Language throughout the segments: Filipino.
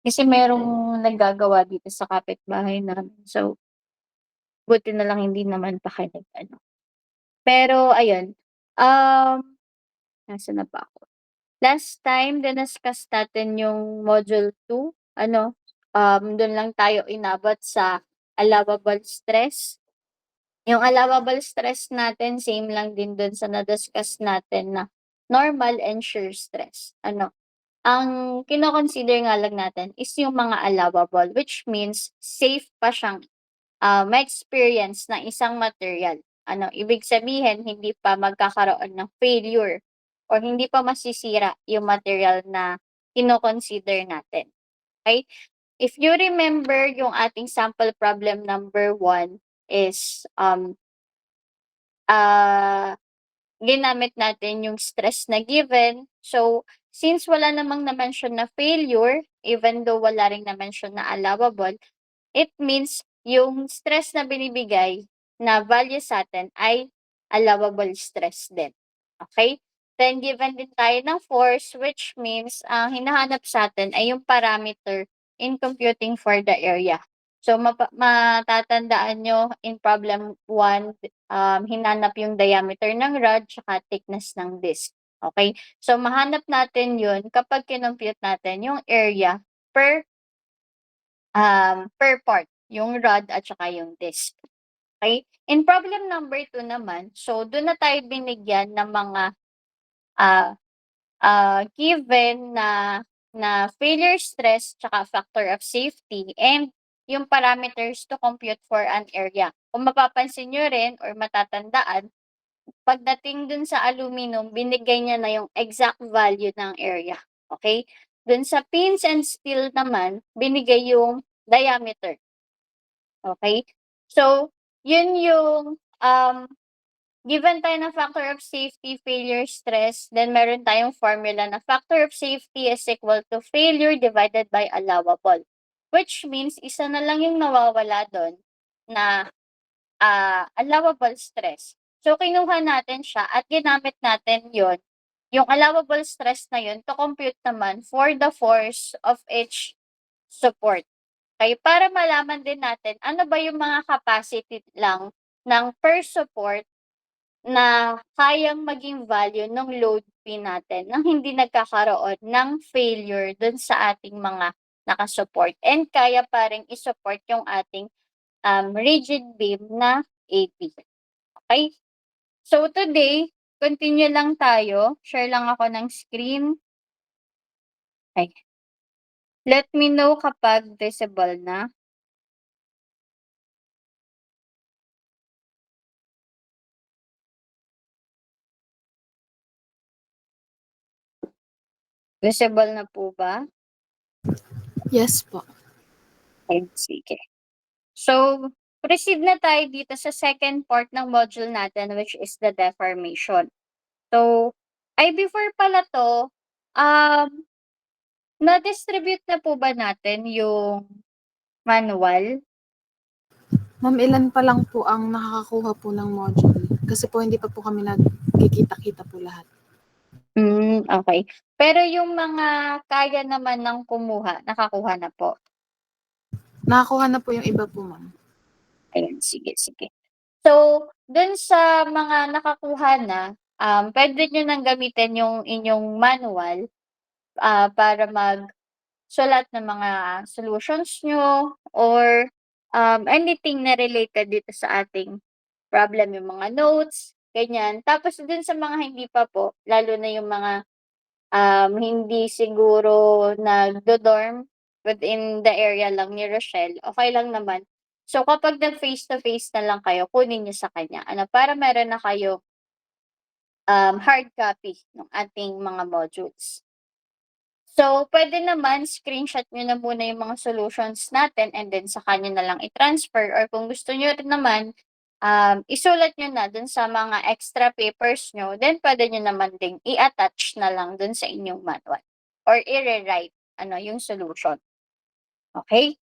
Kasi merong naggagawa dito sa kapitbahay namin. So, buti na lang hindi naman pa kami nag-ano. Pero ayun, um, nasaan na ba ako? Last time diniscuss natin yung module 2, dun lang tayo inabot sa allowable stress. Yung allowable stress natin same lang din dun sa na-discuss natin na normal and sure stress. Ang kino-consider nga lang natin is yung mga allowable, which means safe pa siyang ma-experience ng isang material. Ibig sabihin hindi pa magkakaroon ng failure or hindi pa masisira yung material na kino-consider natin, okey? If you remember yung ating sample problem number 1 is, ginamit natin yung stress na given. So, since wala namang na-mention na failure, even though wala ring na-mention na allowable, it means yung stress na binibigay na value sa'tin ay allowable stress din, okey? Then given din tayo ng force, which means ang hinahanap sa'tin ay yung parameter in computing for the area. So matatandaan niyo in problem 1, hinanap yung diameter ng rod tsaka thickness ng disc, okey? So mahanap natin yun kapag kinompute natin yung area per part, yung rod at saka yung disc, okey? In problem number 2 naman, so dun na tayo binigyan ng mga, ah, given na failure stress tsaka factor of safety and yung parameters to compute for an area. Kung mapapansin niyo rin or matatandaan, pagdating dun sa aluminum binigay niya na yung exact value ng area, okey? Dun sa pins and steel naman binigay yung diameter, okey? So, yun yung, given tayo ng factor of safety, failure, stress, then meron tayong formula na factor of safety is equal to failure divided by allowable. Which means isa na lang yung nawawala dun na, allowable stress. So, kinuha natin siya at ginamit natin yun, yung allowable stress na yun to compute naman for the force of each support. Okey, para malaman din natin ano ba yung mga capacity lang ng per support na kayang maging value ng load P natin nang hindi nagkakaroon ng failure dun sa ating mga naka-support and kaya pa ring i-support yung ating, rigid beam na AP, okey? So today, continue lang tayo, share lang ako ng screen. Ay, let me know kapag visible na. Visible na po ba? Yes po. Ayun, sige. So, proceed na tayo dito sa second part ng module natin which is the deformation. So, before pala 'to, na-distribute na po ba natin yung manual? Ma'am, ilan pa lang po ang nakakakuha po ng module? Kasi po hindi pa po kami nagkikita-kita po lahat. Okey. Pero yung mga kaya naman ng kumuha, nakakuha na po? Nakakuha na po yung iba po, ma'am. Ayun, sige, sige. So, dun sa mga nakakuha na, puwede niyo ng gamitin yung inyong manual, para magsulat ng mga solutions niyo or, anything na related dito sa ating problem, yung mga notes, ganyan. Tapos dun sa mga hindi pa po, lalo na yung mga, hindi siguro nagdo-dorm within the area lang ni Rochelle, okey lang naman. So, kapag nag-face to face na lang kayo, kunin niyo sa kanya, para meron na kayong, hard copy ng ating mga modules. So, puwede naman screenshot niyo na muna yung mga solutions natin and then sa kanya na lang i-transfer or kung gusto niyo rin naman, isulat niyo na dun sa mga extra papers niyo, then puwede niyo naman ding i-attach na lang dun sa inyong manual or i-re-write yung solution, okey?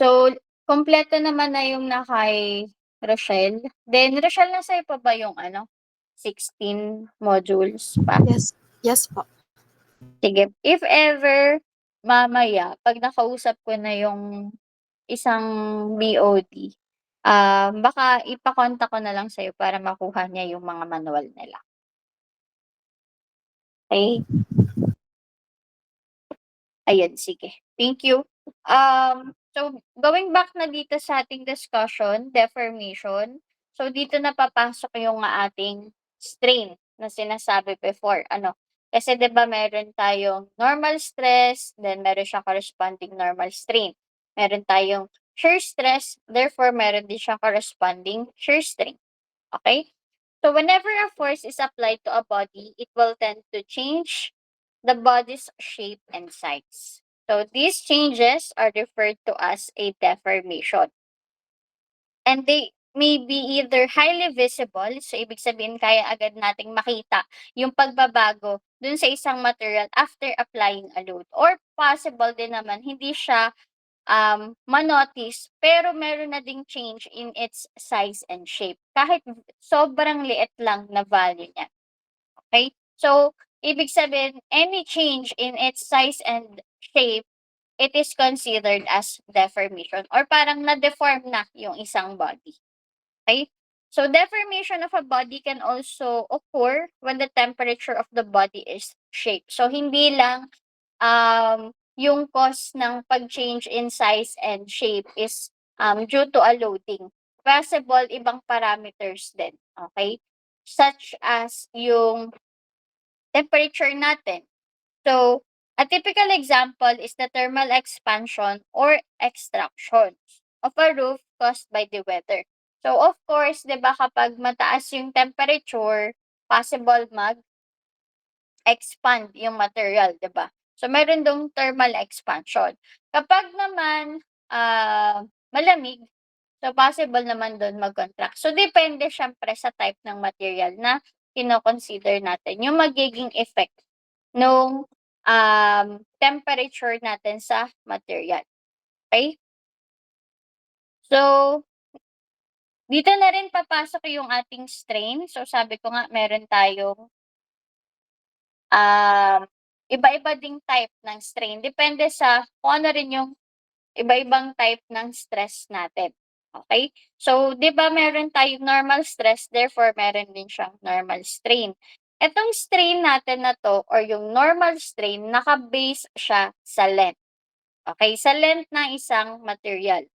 So, kumpleto naman na yung na kay Rochelle. Then Rochelle, nasa iyo pa ba yung 16 modules pa? Yes. Yes po. Sige, if ever mamaya 'pag nakausap ko na yung isang BOD, baka ipa-contact ko na lang sa'yo para makuha niya yung mga manual nila. Okey? Ayun, sige. Thank you. So going back na dito sa ating discussion, deformation. So dito na papasok yung ating strain na sinasabi before, ano, kasi 'di ba meron tayong normal stress, then meron siyang corresponding normal strain. Meron tayong shear stress, therefore meron din siyang corresponding shear strain, okay? So whenever a force is applied to a body, it will tend to change the body's shape and size. So these changes are referred to as a deformation. And they may be either highly visible, so ibig sabihin kaya agad nating makita yung pagbabago dun sa isang material after applying a load. Or possible din naman hindi siya ma-notice pero meron na ding change in its size and shape kahit sobrang liit lang na value niya. Okay? So, ibig sabihin, any change in its size and shape, it is considered as deformation or parang na-deform na yung isang body. Okay? So, deformation of a body can also occur when the temperature of the body is shaped. So, hindi lang yung cause ng pag-change in size and shape is due to a loading. Possible ibang parameters din. Okay? Such as yung temperature natin. So, a typical example is the thermal expansion or extraction of a roof caused by the weather. So, of course, 'di ba kapag mataas yung temperature, possible mag-expand yung material, 'di ba? So, meron dong thermal expansion. Kapag naman malamig, so possible naman dun mag-contract. So, depende siyempre sa type ng material na kino-consider natin yung magiging effect nung temperature natin sa material, okay? So, dito na rin papasok yung ating strain. So, sabi ko nga meron tayong iba-iba ding type ng strain depende sa kung ano rin yung iba-ibang type ng stress natin, okay? So, 'di ba meron tayong normal stress, therefore meron din siyang normal strain. Etong strain natin na 'to or yung normal strain naka-base siya sa length, okay? Sa length ng isang material.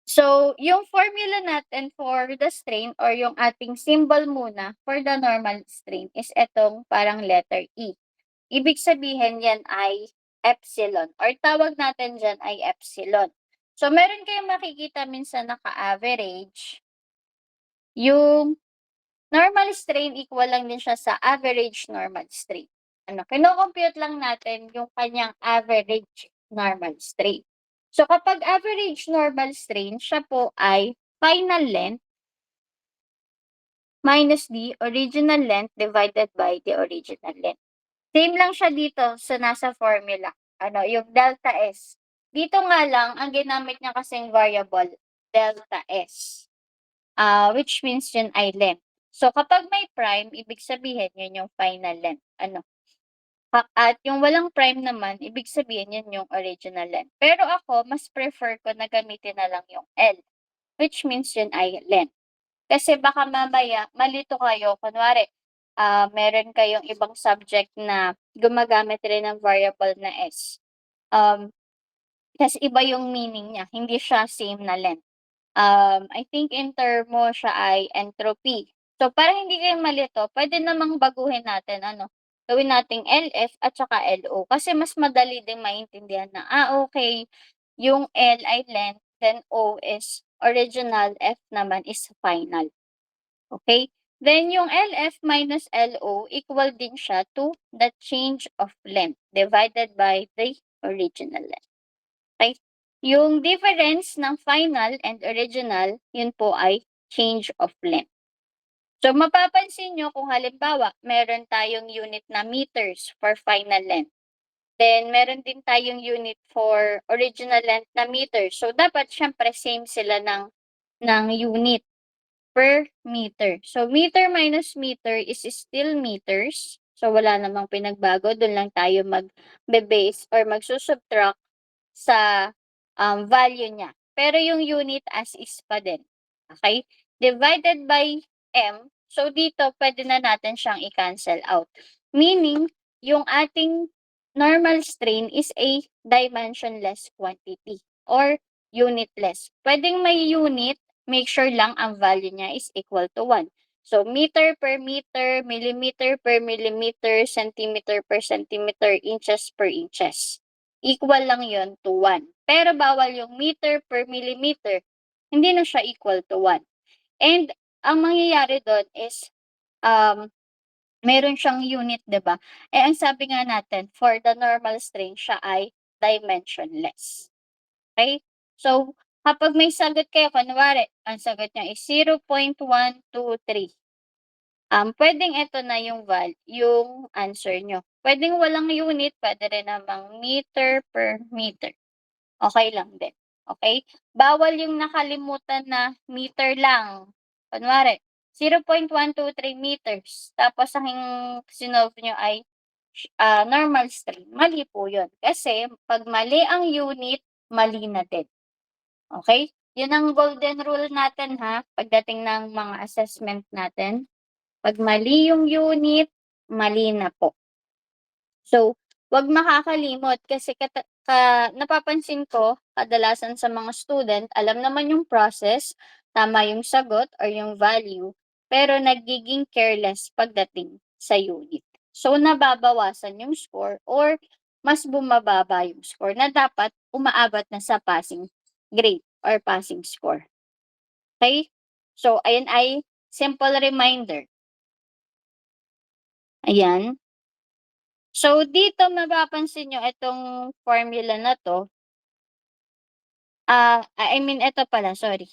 So, yung formula natin for the strain or yung ating symbol muna for the normal strain is etong parang letter E. Ibig sabihin yan ay epsilon or tawag natin diyan ay epsilon. So, meron kayong makikita minsan naka-average, yung normal strain equal lang din siya sa average normal strain. Ano, kino-compute lang natin yung kanyang average normal strain. So, kapag average normal strain, siya po ay final length minus the original length divided by the original length. Same lang siya dito sa nasa formula, ano, yung delta S. Dito nga lang, ang ginamit niya kasing variable, delta S, which means yun ay length. So, kapag may prime, ibig sabihin yun yung final length. Ano? At yung walang prime naman, ibig sabihin yun yung original length. Pero ako, mas prefer ko na gamitin na lang yung L, which means yun ay length. Kasi baka mamaya malito kayo, kunwari, meron kayong ibang subject na gumagamit rin ng variable na S. Kasi iba yung meaning niya, hindi siya same na length. I think in term mo siya ay entropy. So, para hindi kayo malito, pwede namang baguhin natin, ano, gawin nating LF at saka LO. Kasi mas madali ding maintindihan na, okay, yung L ay length, then O is original, F naman is final. Okay? Then, yung LF minus LO equal din siya to the change of length divided by the original length. Okay? Yung difference ng final and original, yun po ay change of length. So, mapapansin nyo kung halimbawa, meron tayong unit na meters for final length. Then, meron din tayong unit for original length na meters. So, dapat syempre same sila ng unit per meter. So, meter minus meter is still meters. So, wala namang pinagbago, dun lang tayo magbe-base or magsu-subtract sa, value niya. Pero yung unit as is pa din, okey? Divided by m, so dito puwede na natin siyang i-cancel out. Meaning, yung ating normal strain is a dimensionless quantity or unitless. Puwedeng may unit, make sure lang ang value niya is equal to 1. So, meter per meter, millimeter per millimeter, centimeter per centimeter, inches per inches. Equal lang yon to 1. Pero bawal yung meter per millimeter, hindi na siya equal to 1. And ang mangyayari do'n is, meron siyang unit, 'di ba? Eh, ang sabi nga natin for the normal strain siya ay dimensionless. Okay? So, kapag may sagot kayo kunwari ang sagot niya is 0.123, puwedeng eto na yung answer niyo. Puwedeng walang unit, puwede rin namang meter per meter. Okey lang din, okey? Bawal yung nakalimutan na meter lang. Kunwari 0.123 meters tapos ang sinolve niyo ay, normal stream, mali po yun. Kasi 'pag mali ang unit, mali na din, okey? Yun ang golden rule natin ha, pagdating ng mga assessment natin. 'Pag mali yung unit, mali na po. So, 'wag makakalimot kasi napapansin ko kadalasan sa mga student alam naman yung process, tama yung sagot or yung value, pero nagiging careless pagdating sa unit. So, nababawasan yung score or mas bumababa yung score na dapat umaabot na sa passing grade or passing score, okey? So, ayan ay simple reminder, ayan. So, dito mapapansin niyo itong formula na 'to, I mean ito pala, sorry.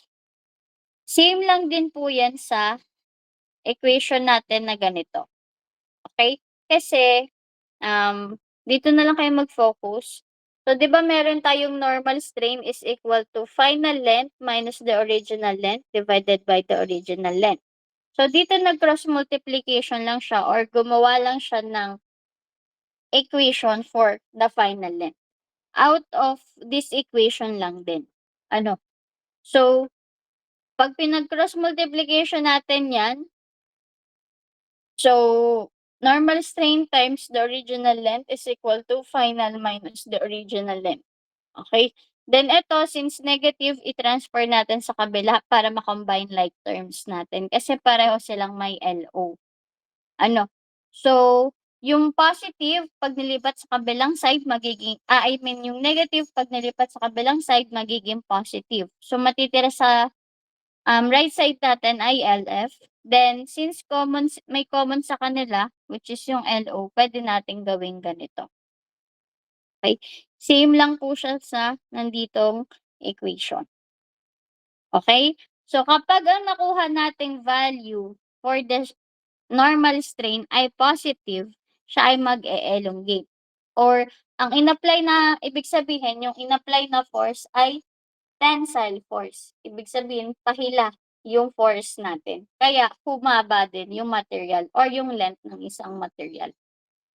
Same lang din po 'yan sa equation natin na ganito, okey? Kasi, dito na lang kayo mag-focus. So, 'di ba meron tayong normal strain is equal to final length minus the original length divided by the original length. So, dito nag-cross multiplication lang siya or gumawa lang siya ng equation for the final length. Out of this equation lang din, ano, so 'pag pinag-cross multiplication natin 'yan, so normal strain times the original length is equal to final minus the original length, okey? Then eto since negative i-transfer natin sa kabila para ma-combine like terms natin kasi pareho silang may LO. Ano, so yung positive 'pag nilipat sa kabilang side I mean yung negative 'pag nilipat sa kabilang side magiging positive. So matitira sa, right side natin ay LF, then since may common sa kanila which is yung LO puwede nating gawing ganito, okey? Same lang po siya sa nanditong equation, okey? So kapag ang nakuha nating value for the normal strain ay positive, siya ay mag-e-elongate or ang ibig sabihin yung in-apply na force ay tensile force. Ibig sabihin pahila yung force natin, kaya humaba din yung material or yung length ng isang material.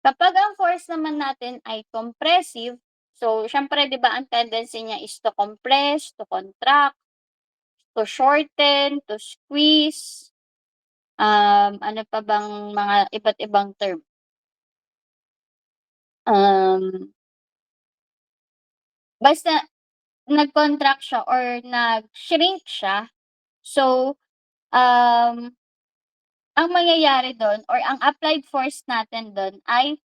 Kapag ang force naman natin ay compressive, so siyempre 'di ba ang tendency niya is to compress, to contract, to shorten, to squeeze. Ano pa bang mga iba't ibang term? Um, Basta nag-contract siya or nag-shrink siya. So, um, ang mangyayari dun or ang applied force natin dun ay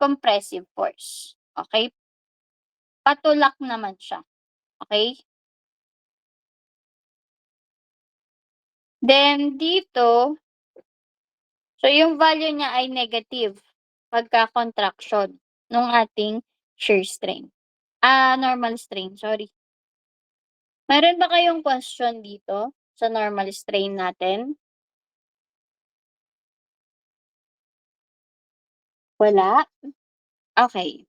compressive force, okey? Patulak naman siya, okey? Then dito, so yung value niya ay negative pagka-contraction nung ating shear strain, normal strain, sorry. Meron ba kayong question dito sa normal strain natin? Wala? Okey.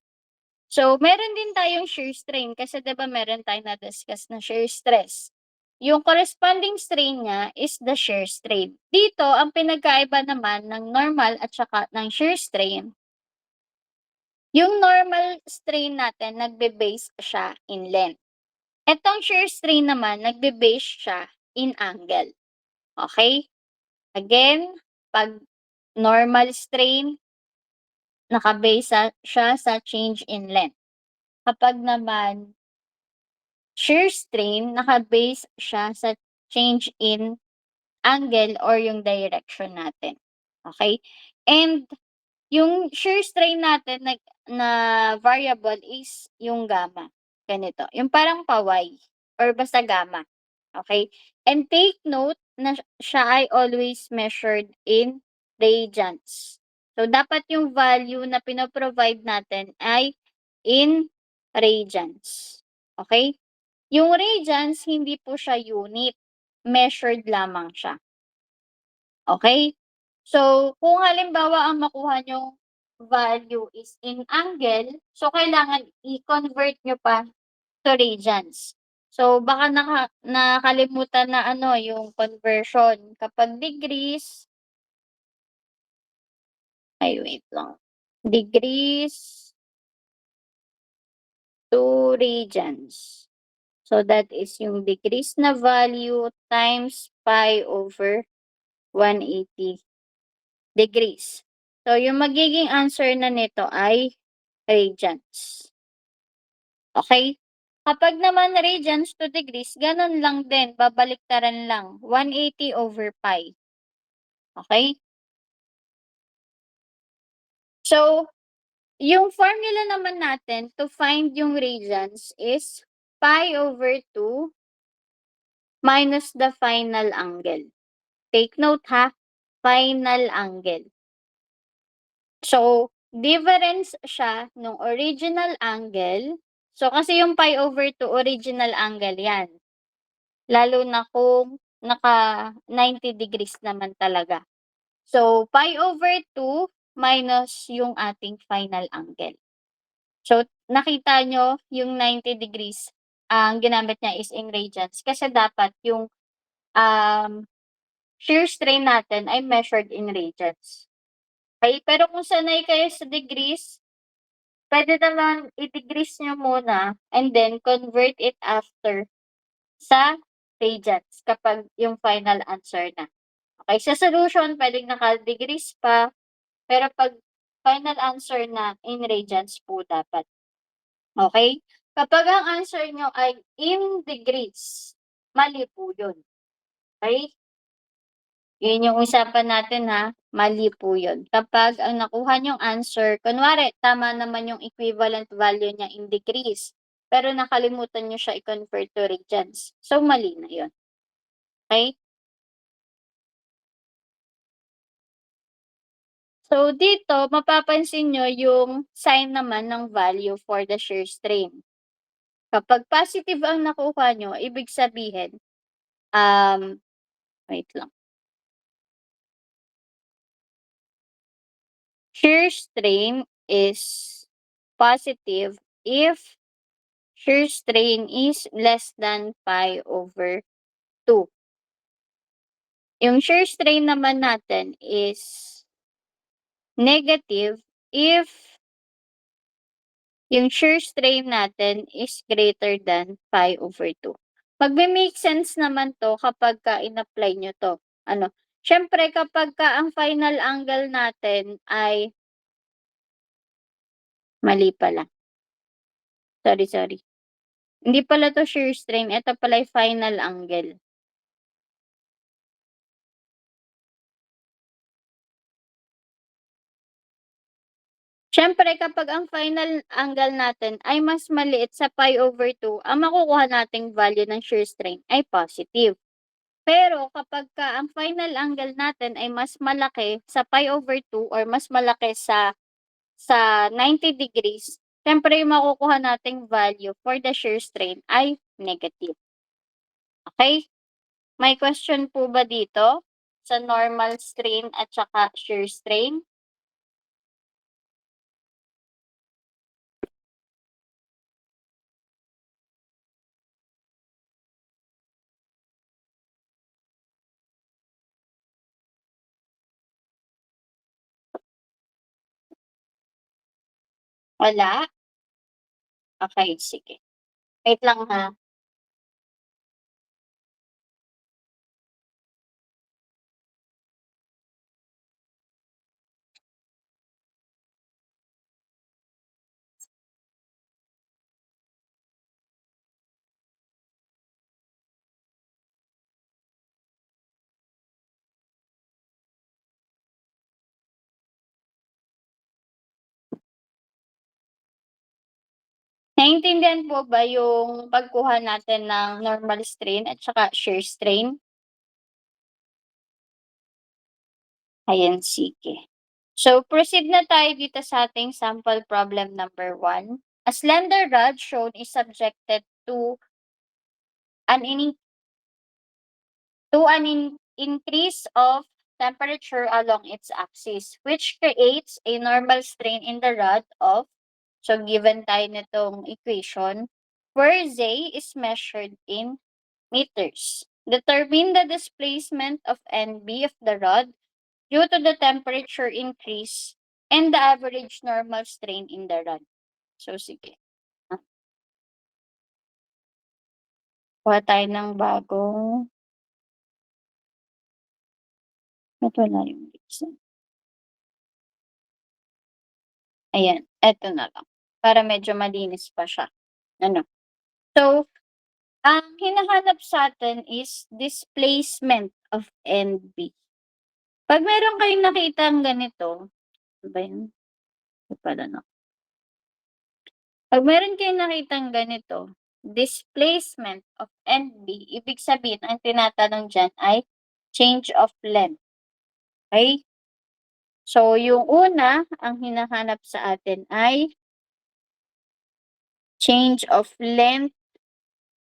So, meron din tayong shear strain kasi 'di ba meron tayong na-discuss na shear stress. yung corresponding strain niya is the shear strain. Dito, ang pinagkaiba naman ng normal at saka ng shear strain, yung normal strain natin nagbe-base siya in length. Etong shear strain naman nagbe-base siya in angle. Okay? Again, pag normal strain, naka-base siya sa change in length. Kapag naman shear strain, naka-base siya sa change in angle or yung direction natin. Okay? And yung shear strain natin na variable is yung gamma. Ganito. Yung parang paway or basta gamma. Okay? And take note na siya ay always measured in radians. So, dapat yung value na pinoprovide natin ay in radians. Okay? Yung radians, hindi po siya unit. Measured lamang siya. Okay? So, kung halimbawa ang makuha nyong value is in angle, so kailangan i-convert nyo pa to radians. So, baka nakalimutan na yung conversion. Kapag degrees, ay wait lang. Degrees to radians. So, that is yung degrees na value times pi over 180 degrees. So, yung magiging answer na nito ay radians. Okay? Kapag naman radians to degrees, ganun lang din, babaliktaran lang. 180 over pi. Okay? So, yung formula naman natin to find yung radians is pi over 2 minus the final angle. Take note ha, final angle. So, difference siya nung original angle. So, kasi yung pi over 2 original angle yan. Lalo na kung naka 90 degrees naman talaga. So, pi over 2 minus yung ating final angle. So, nakita nyo yung 90 degrees, ang ginamit niya is in radians kasi dapat yung shear strain natin ay measured in radians. Okay? Pero kung sanay kayo sa degrees, pwede naman i-degrees nyo muna and then convert it after sa radians kapag yung final answer na. Okay? Sa solution, pwedeng naka-degrees pa, pero pag final answer na, in radians po dapat. Okay? Kapag ang answer nyo ay in degrees, mali po yun. Okay? Yun yung usapan natin ha, mali po yun. Kapag ang nakuha nyong answer, kunwari, tama naman yung equivalent value niya in degrees, pero nakalimutan nyo siya i-convert to radians. So, mali na yun. Okay? So, dito, mapapansin nyo yung sign naman ng value for the shear strain. Kapag positive ang nakuha nyo, ibig sabihin, wait lang. Shear strain is positive if shear strain is less than pi over 2. Yung shear strain naman natin is negative if yung shear strain natin is greater than pi over 2. Magme-make sense naman to kapag in-apply nyo to. Syempre kapag ang final angle natin ay mali pala. Sorry. Hindi pala to shear strain, ito pala yung final angle. Syempre kapag ang final angle natin ay mas maliit sa pi over 2, ang makukuha nating value ng shear strain ay positive. Pero kapag ang final angle natin ay mas malaki sa pi over 2 or mas malaki sa 90 degrees, syempre yung makukuha nating value for the shear strain ay negative. Okay? May question po ba dito sa normal strain at saka shear strain? Wala? Okey, sige. Wait lang ha. Naintindihan po ba yung pagkuha natin ng normal strain at saka shear strain? Ayan, sige. So, proceed na tayo dito sa ating sample problem number 1. A slender rod shown is subjected an ini to an increase of temperature along its axis, which creates a normal strain in the rod of, so given tayo nitong equation, where Z is measured in meters. Determine the displacement of NB of the rod due to the temperature increase and the average normal strain in the rod. So, sige. Kuha tayo ng bagong, ba't wala yung reason? Ayan, eto na lang. Para medyo malinis pa siya. Ano? So, ang hinahanap sa atin is displacement of NB. Pag meron kayong nakitang ganito, ano ba yun? Ito pala na. Pag meron kayong nakitang ganito, displacement of NB, ibig sabihin, ang tinatanong dyan ay change of length. Okay? So, yung una, ang hinahanap sa atin ay change of length.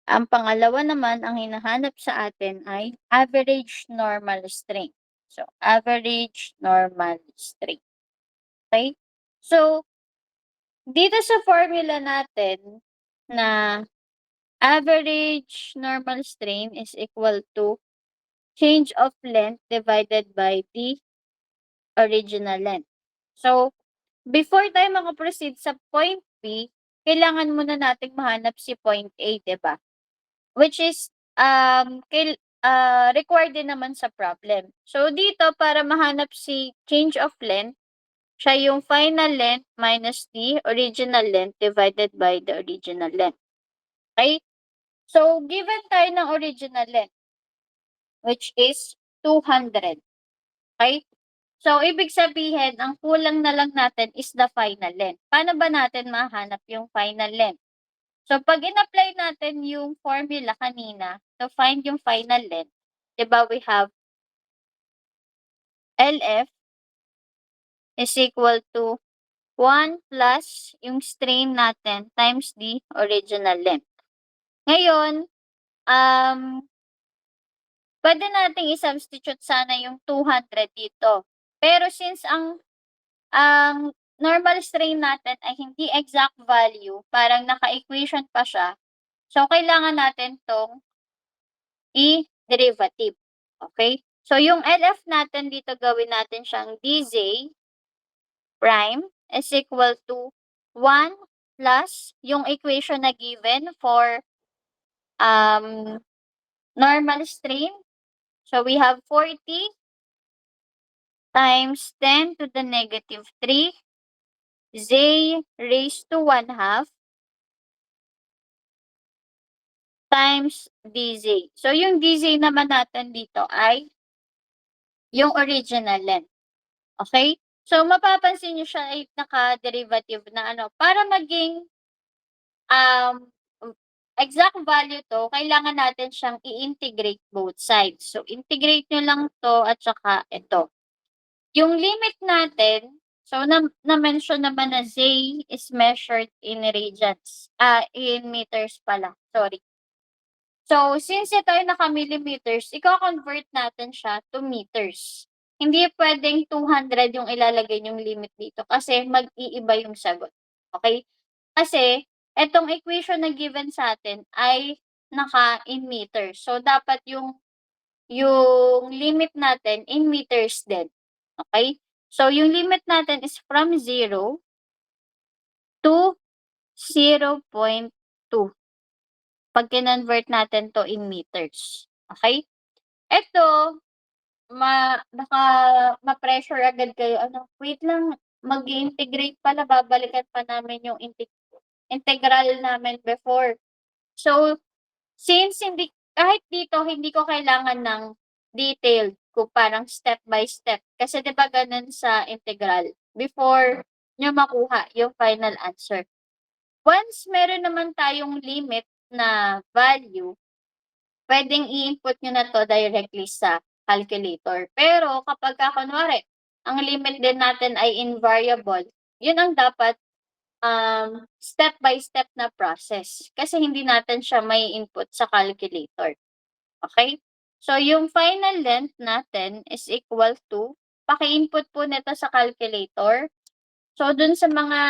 Ang pangalawa naman, ang hinahanap sa atin ay average normal strain. So, average normal strain. Okay? So, dito sa formula natin na average normal strain is equal to change of length divided by the original length. So, before tayo maka-proceed sa point B, kailangan muna nating mahanap si point A, 'di ba? Which is, required din naman sa problem. So, dito para mahanap si change of length, siya yung final length minus the original length divided by the original length. Okay? So, given tayo ng original length, which is 200. Okay? So, ibig sabihin, ang kulang na lang natin is the final length. Paano ba natin mahanap yung final length? So, pag in-apply natin yung formula kanina to find yung final length, 'di ba, we have LF is equal to 1 plus yung strain natin times the original length. Ngayon, um, pwede nating i-substitute sana yung 200 dito. Pero since ang normal strain natin ay hindi exact value, parang naka-equation pa siya, so kailangan natin 'tong i-derivative. Okay? So, yung LF natin dito, gawin natin siyang dz prime is equal to 1 plus yung equation na given for normal strain. So, we have 40 times 10 to the negative 3 z raised to 1/2 times dz. So, yung dz naman natin dito ay yung original length. Okay? So, mapapansin niyo siya ay naka-derivative na ano, para maging um, exact value 'to, kailangan natin siyang i-integrate both sides. So, integrate niyo lang 'to at saka ito. Yung limit natin, so na-mention naman na Z is measured in radians, in meters pala, sorry. So, since ito ay naka-millimeters, iko-convert natin siya to meters. Hindi puwedeng 200 yung ilalagay niyong limit dito kasi mag-iiba yung sagot, okey? Kasi etong equation na given sa'tin ay naka-in meters. So, dapat yung limit natin in meters din, okey? So, yung limit natin is from 0 to 0.2 pag kinonvert natin 'to in meters, okey? Eto, baka ma-pressure agad kayo, ano, "Wait lang, mag-i-integrate pala, babalikan pa namin yung integral namin before." So, since kahit dito hindi ko kailangan ng detailed kung parang step by step, kasi 'di ba gano'n sa integral, before niyo makuha yung final answer. Once meron naman tayong limit na value, puwedeng i-input niyo na 'to directly sa calculator. Pero kapagka kunwari ang limit din natin ay invariable, yun ang dapat, step by step na process, kasi hindi natin siya mai-input sa calculator, okey? So yung final length natin is equal to, paki-input po nito sa calculator. So dun sa mga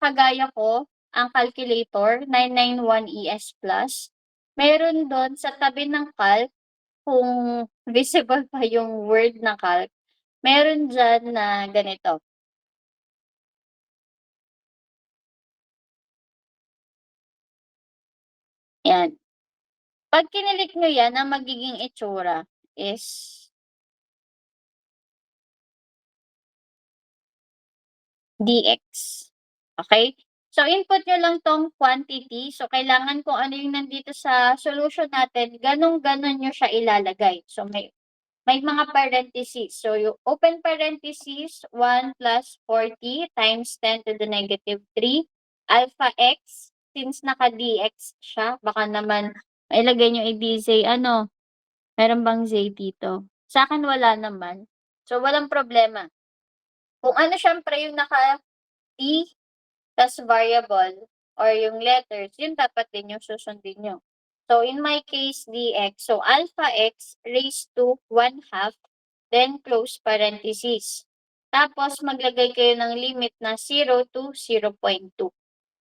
kagaya ko, ang calculator 991 ES Plus, meron dun sa tabi ng calc, kung visible pa yung word na calc, meron diyan na ganito, 'yan. 'Pag kinilik niyo 'yan, ang magiging itsura is dx, okey? So input niyo lang 'tong quantity, so kailangan kung ano yung nandito sa solution natin, gano'n-gano'n niyo siya ilalagay. So may mga parentheses. So, yung open parentheses, 1 plus 40 times 10 to the negative 3 alpha x, since naka-dx siya, baka naman mailagay niyo i-dz ano, meron bang z dito? Sa'kin wala naman. So, walang problema. Kung ano siyempre yung naka-t tas variable or yung letters, yun dapat din yung susundin niyo. So, in my case, dx, so alpha x raised to 1/2, then close parenthesis. Tapos maglagay kayo ng limit na 0 to 0.2.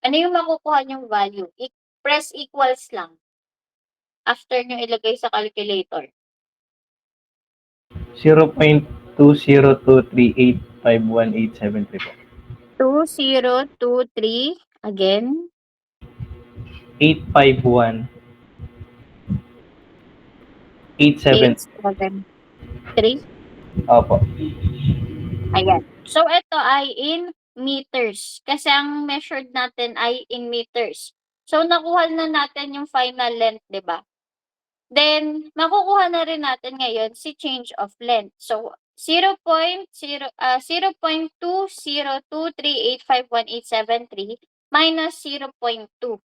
Ano yung makukuha niyong value? Press equals lang after niyo ilagay sa calculator. 0.202385187 po. 2023, again, 85187. 873. Opo. Ayan. So, ito ay in meters, kasi ang measured natin ay in meters. So, nakuha na natin yung final length, 'di ba? Then, makukuha na rin natin ngayon si change of length. So, 0.202385187 minus 0.2.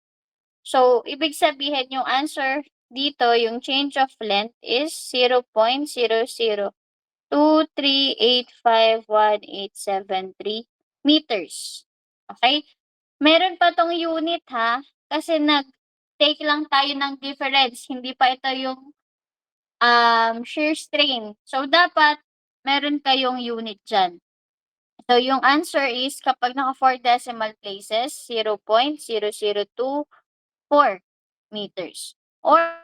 So, ibig sabihin yung answer dito, yung change of length is 0.0023851873 meters. Okay? Meron pa 'tong unit ha, kasi nag-take lang tayo ng difference, hindi pa ito yung, shear strain. So, dapat meron kayong unit diyan. So, yung answer is kapag naka 4 decimal places, 0.0024 meters or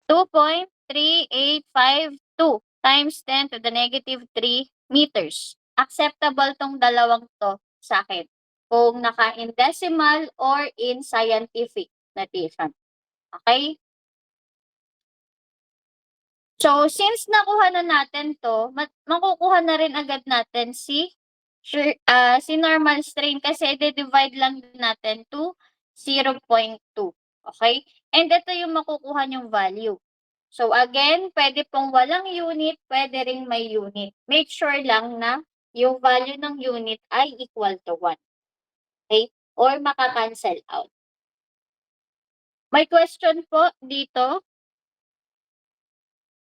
2.3852 times 10 to the negative 3 meters. Acceptable 'tong dalawang 'to sa'kin, kung naka-in decimal or in scientific notation, okey? So, since nakuha na natin 'to, makukuha na rin agad natin si normal strain, kasi ide-divide lang din natin to 0.2, okey? And ito yung makukuha niyong value. So, again, puwede pong walang unit, puwede ring may unit. Make sure lang na yung value ng unit ay equal to 1, okey? Or maka-cancel out. May question po dito?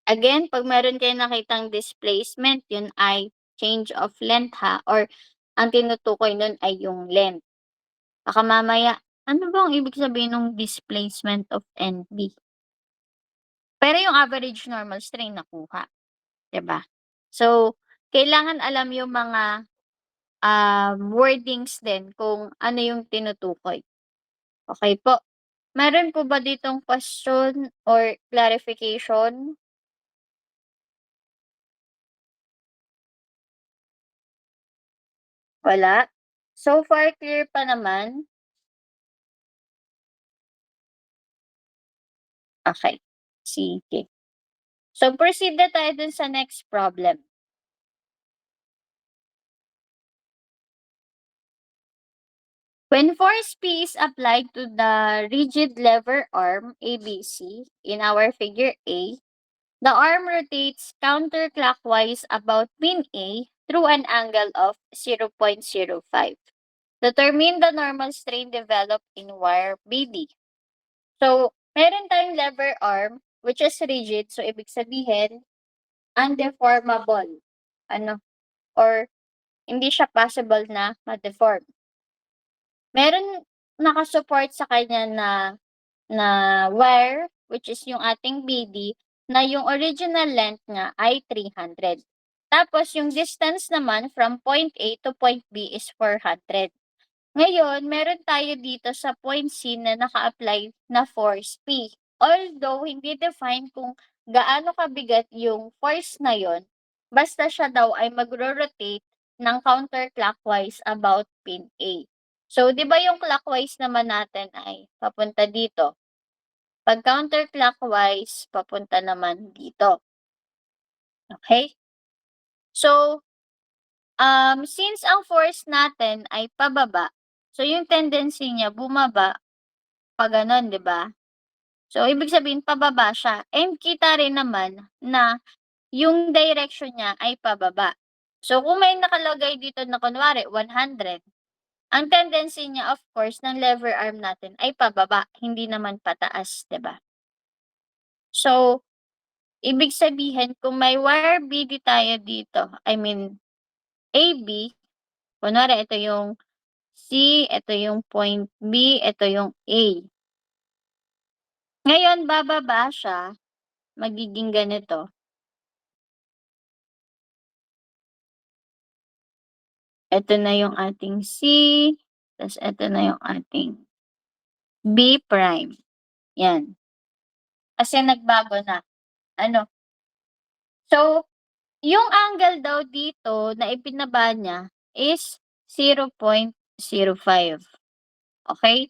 Again, 'pag meron kayong nakitang displacement, yun ay change of length ha, or ang tinutukoy nun ay yung length. Baka mamaya, ano bang ibig sabihin ng displacement of NB? Pero yung average normal strain nakuha, 'di ba? So, kailangan alam yung mga, wordings din kung ano yung tinutukoy. Okey po. Meron po ba ditong question or clarification? Wala? So far, clear pa naman? Okay. Sige. So, proceed na tayo dun sa next problem. When force P is applied to the rigid lever arm ABC in our figure A, the arm rotates counterclockwise about pin A through an angle of 0.05. Determine the normal strain developed in wire BD. So, meron tayong lever arm which is rigid. So, ibig sabihin, undeformable. Ano? Or hindi siya possible na ma-deform. Meron nakasupport sa kanya na wire, which is yung ating BD, na yung original length niya ay 300. Tapos yung distance naman from point A to point B is 400. Ngayon, meron tayo dito sa point C na naka-apply na force P. Although, hindi define kung gaano kabigat yung force na yon, basta siya daw ay magro-rotate ng counterclockwise about pin A. So, di ba yung clockwise naman natin ay papunta dito? Pag counterclockwise, papunta naman dito. Okay? So, since ang force natin ay pababa, so yung tendency niya bumaba pa gano'n, 'di ba? So, ibig sabihin pababa siya and kita rin naman na yung direction niya ay pababa. So, kung may nakalagay dito na kunwari 100, ang tendency niya of course ng lever arm natin ay pababa, hindi naman pataas, 'di ba? So, ibig sabihin kung may wire BD tayo dito, I mean AB, kunwari ito yung C, ito yung point B, ito yung A. Ngayon bababa siya, magiging ganito. Ito na yung ating C, tas ito na yung ating B prime. Yan. Kasi nagbago na. Ano? So, yung angle daw dito na ipinaba niya is 0.05. Okay?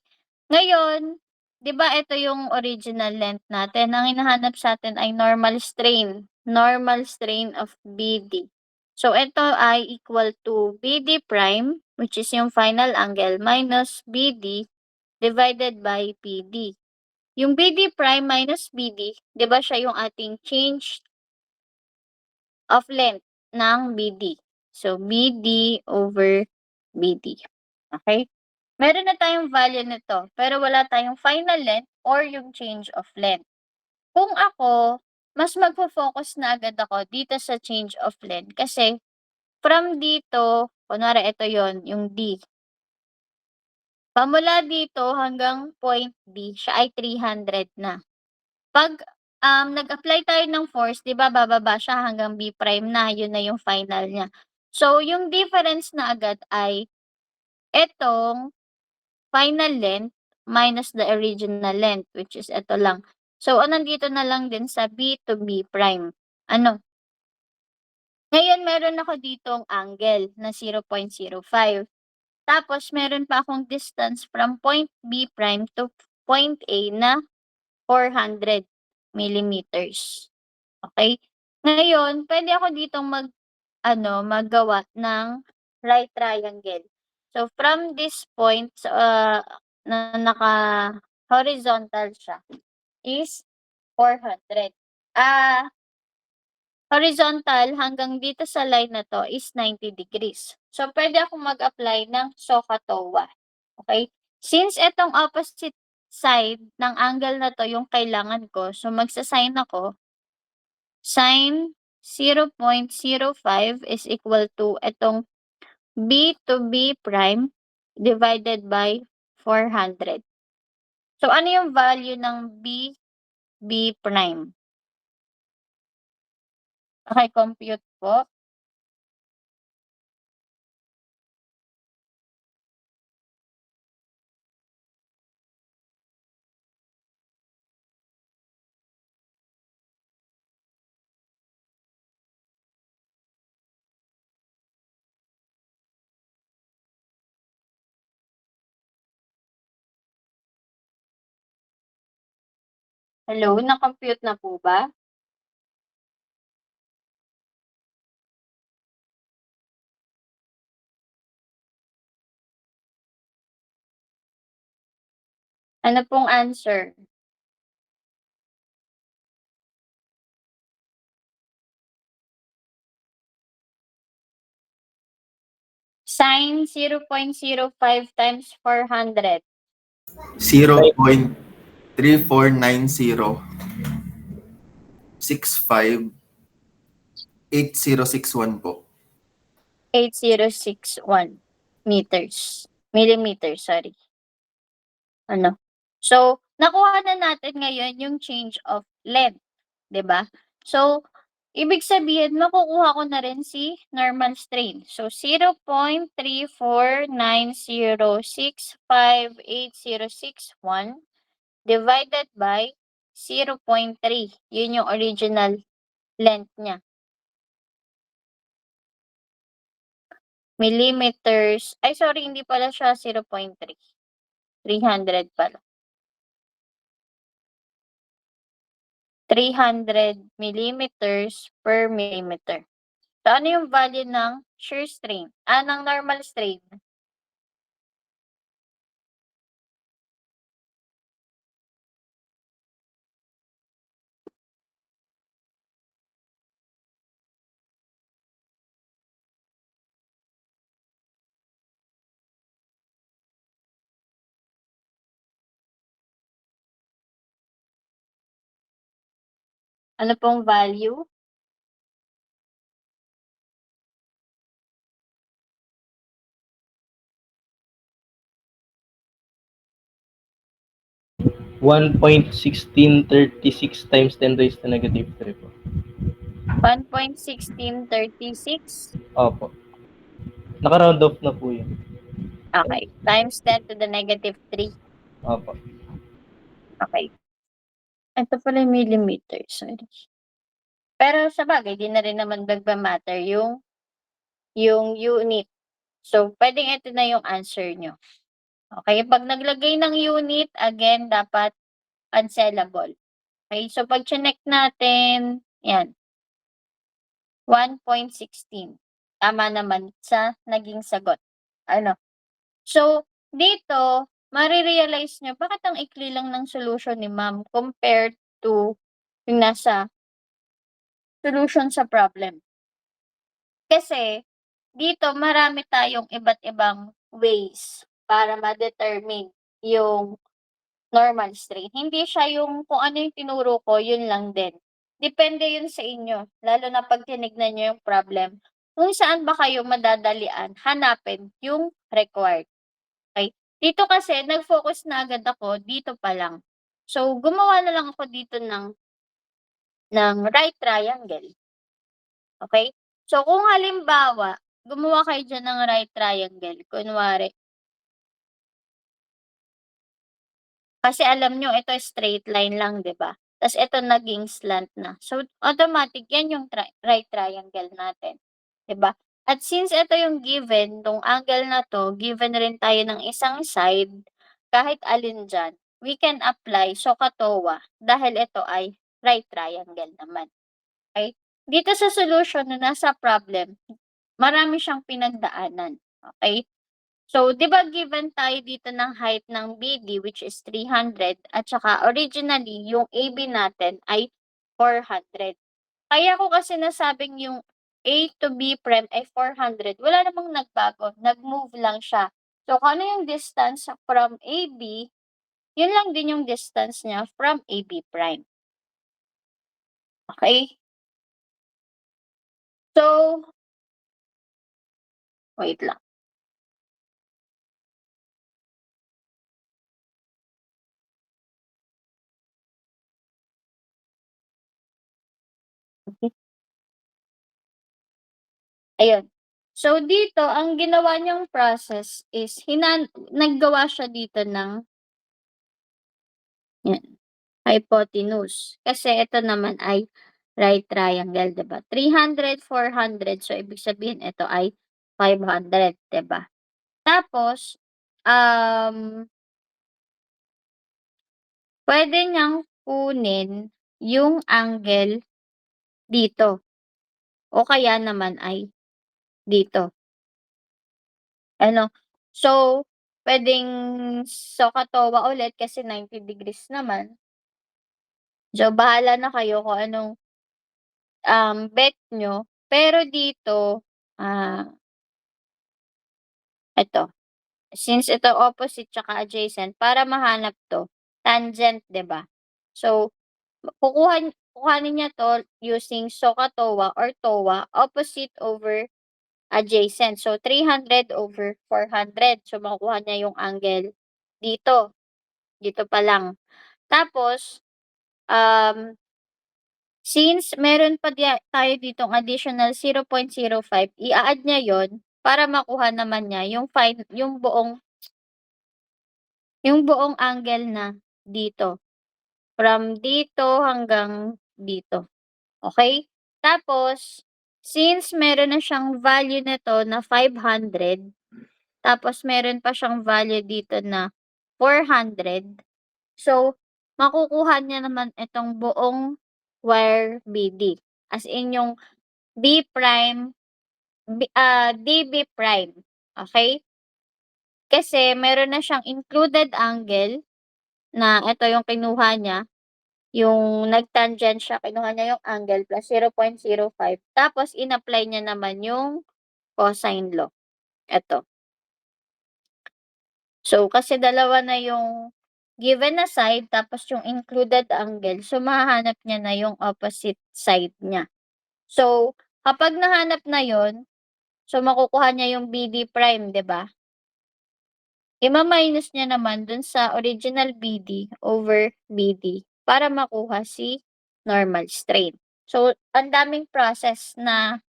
Ngayon, 'di ba ito yung original length natin. Ang hinahanap sa'tin ay normal strain of BD. So, ito ay equal to BD prime, which is yung final angle, minus BD divided by PD. Yung BD prime minus BD, 'di ba siya yung ating change of length ng BD. So, BD over BD. Okay? Meron na tayong value nito, pero wala tayong final length or yung change of length. Kung ako, mas magfo-focus na agad ako dito sa change of length kasi from dito, kunwari ito yon yung D. Pamula dito hanggang point B, siya ay 300 na. Pag nag-apply tayo ng force, 'di ba bababa siya hanggang B prime na, yun na yung final niya. So, yung difference na agad ay etong final length minus the original length, which is eto lang. So, nandito na lang din sa B to B prime. Ano? Ngayon, meron ako ditong angle na 0.05. Tapos, meron pa akong distance from point B prime to point A na 400 millimeters. Okay? Ngayon, pwede ako ditong maggawa ng right triangle. So, from this point, na naka-horizontal siya is 400. Horizontal hanggang dito sa line na 'to is 90 degrees. So, pwede akong mag-apply ng SOHCAHTOA. Okay? Since itong opposite side ng angle na 'to yung kailangan ko, so magsa-sin ako. Sin 0.05 is equal to itong B to B prime divided by 400. So, ano yung value ng B prime? Okay, compute po. Hello, na-compute na po ba? Ano pong answer? Sine 0.05 times 400. 0.3490 65 8061 po. 8061 millimeters, sorry. Ano? So, nakuha na natin ngayon yung change of length, 'di ba? So, ibig sabihin makukuha ko na rin si normal strain. So, 0.349065861 divided by 0.3. Yun yung original length niya. Millimeters. Ay, sorry, hindi pala siya 0.3. 300 pala. 300 millimeters per millimeter. So, ano yung value ng shear strain? Ng normal strain? Ano pong value? One 1.1636 times 10 raised to negative 3 po. 1.1636? Opo. Naka-round off na po yun. Okay. Times 10 to the negative 3. Opo. Okay. Ito pala yung millimeter, sorry. Pero sabagay, di na rin naman nagma-matter yung unit. So, pwedeng ito na yung answer nyo. Okay, pag naglagay ng unit, again, dapat cancelable. Okay, so pag chinek natin, yan, 1.16. Tama naman sa naging sagot. Ano? So, dito, marirealize nyo, bakit ang ikli lang ng solution ni ma'am compared to yung nasa solution sa problem? Kasi, dito marami tayong iba't ibang ways para ma-determine yung normal strain. Hindi siya yung kung ano yung tinuro ko, yun lang din. Depende yun sa inyo, lalo na pag tinignan nyo yung problem. Kung saan ba kayo madadalian, hanapin yung required. Okay? Dito kasi, nag-focus na agad ako, dito pa lang. So, gumawa na lang ako dito ng right triangle. Okay? So, kung halimbawa, gumawa kayo dyan ng right triangle, kunwari, kasi alam nyo, ito straight line lang, di ba? Tapos ito naging slant na. So, automatic, yan yung right triangle natin. Di ba? At since ito yung given, tong angle na to, given rin tayo ng isang side, kahit alin dyan, we can apply SOHCAHTOA dahil ito ay right triangle naman. Okay? Dito sa solution na nasa problem, marami siyang pinagdaanan. Okay? So, di ba given tayo dito ng height ng BD which is 300 at saka originally yung AB natin ay 400. Kaya ko kasi nasabing yung A to B prime ay 400, wala namang nagbago, nag-move lang siya. So, kung ano yung distance from AB, yun lang din yung distance niya from AB prime. Okay? So, wait lang. Okay. Ayun. So, dito, ang ginawa niyang process is, naggawa siya dito ng, yan, hypotenuse. Kasi ito naman ay right triangle, diba? 300, 400. So, ibig sabihin, ito ay 500, diba? Tapos, pwede niyang kunin yung angle dito o kaya naman ay dito. Ano, so puwedeng SOHCAHTOA ulit kasi 90 degrees naman. So, bahala na kayo kung anong, bet niyo. Pero dito, eto, since ito opposite tsaka adjacent, para mahanap 'to, tangent, 'di ba? So, kukuhanin niya 'to using SOHCAHTOA or TOA, opposite over adjacent. So, 300 over 400. So, makukuha niya yung angle dito, dito pa lang. Tapos, since meron pa tayo ditong additional 0.05, i-a-add niya yon para makuha naman niya yung buong angle na dito. From dito hanggang dito, okey? Tapos, since meron na siyang value nito na 500, tapos meron pa siyang value dito na 400, so makukuha niya naman itong buong wire BD. As in yung DB prime, okey? Kasi meron na siyang included angle na ito yung kinuha niya, yung nag-tangent siya, kinuha niya yung angle plus 0.05 tapos in-apply niya naman yung cosine law, eto. So, kasi dalawa na yung given na side tapos yung included angle, so mahahanap niya na yung opposite side niya. So, kapag nahanap na yun, so makukuha niya yung BD prime, 'di ba? Ima-minus niya naman dun sa original BD over BD para makuha si normal strain. So, ang daming process na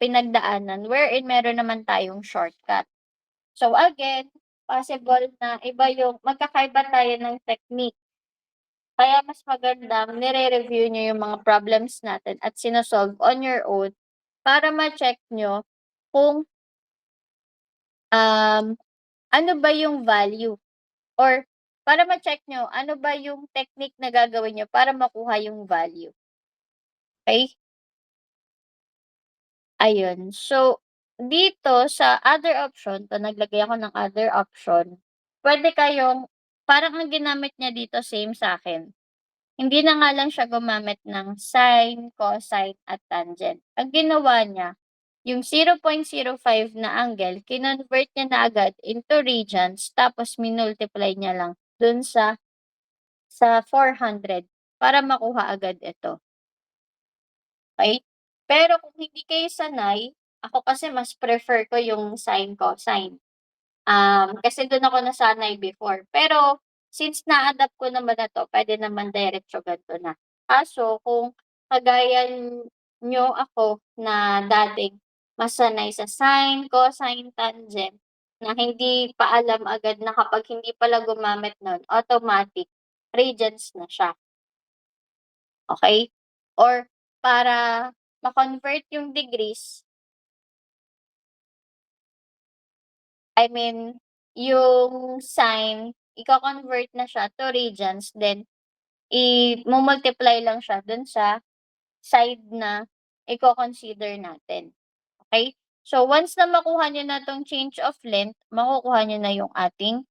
pinagdaanan wherein meron naman tayong shortcut. So, again, possible na iba yung magkakaiba tayo ng technique. Kaya mas maganda nire-review niyo yung mga problems natin at sino-solve on your own para ma-check niyo kung, um, ano ba yung value or para ma-check niyo ano ba yung technique na gagawin niyo para makuha yung value, okey? Ayun. So, dito sa other option 'to naglagay ako ng other option, puwede kayong parang ang ginamit niya dito same sa'kin. Hindi na nga lang siya gumamit ng sine, cosine at tangent. Ang ginawa niya, yung 0.05 na angle kinonvert niya na agad into radians tapos minultiply niya lang dun sa 400 para makuha agad ito, okey? Pero kung hindi kayo sanay, ako kasi mas prefer ko yung sine, cosine. Kasi dun ako nasanay before. Pero since na-adapt ko naman na 'to, puwede naman diretso ganito na. Kaso kung kagaya niyo ako na dating mas sanay sa sine, cosine, tangent, na hindi pa alam agad na kapag hindi pala gumamit nun automatic radians na siya, okey? Or para ma-convert yung degrees, I mean, yung sine iko-convert na siya to radians then mo-multiply lang siya dun sa side na iko-consider natin, okey? So, once na makuha niyo na 'tong change of length, makukuha niyo na yung ating,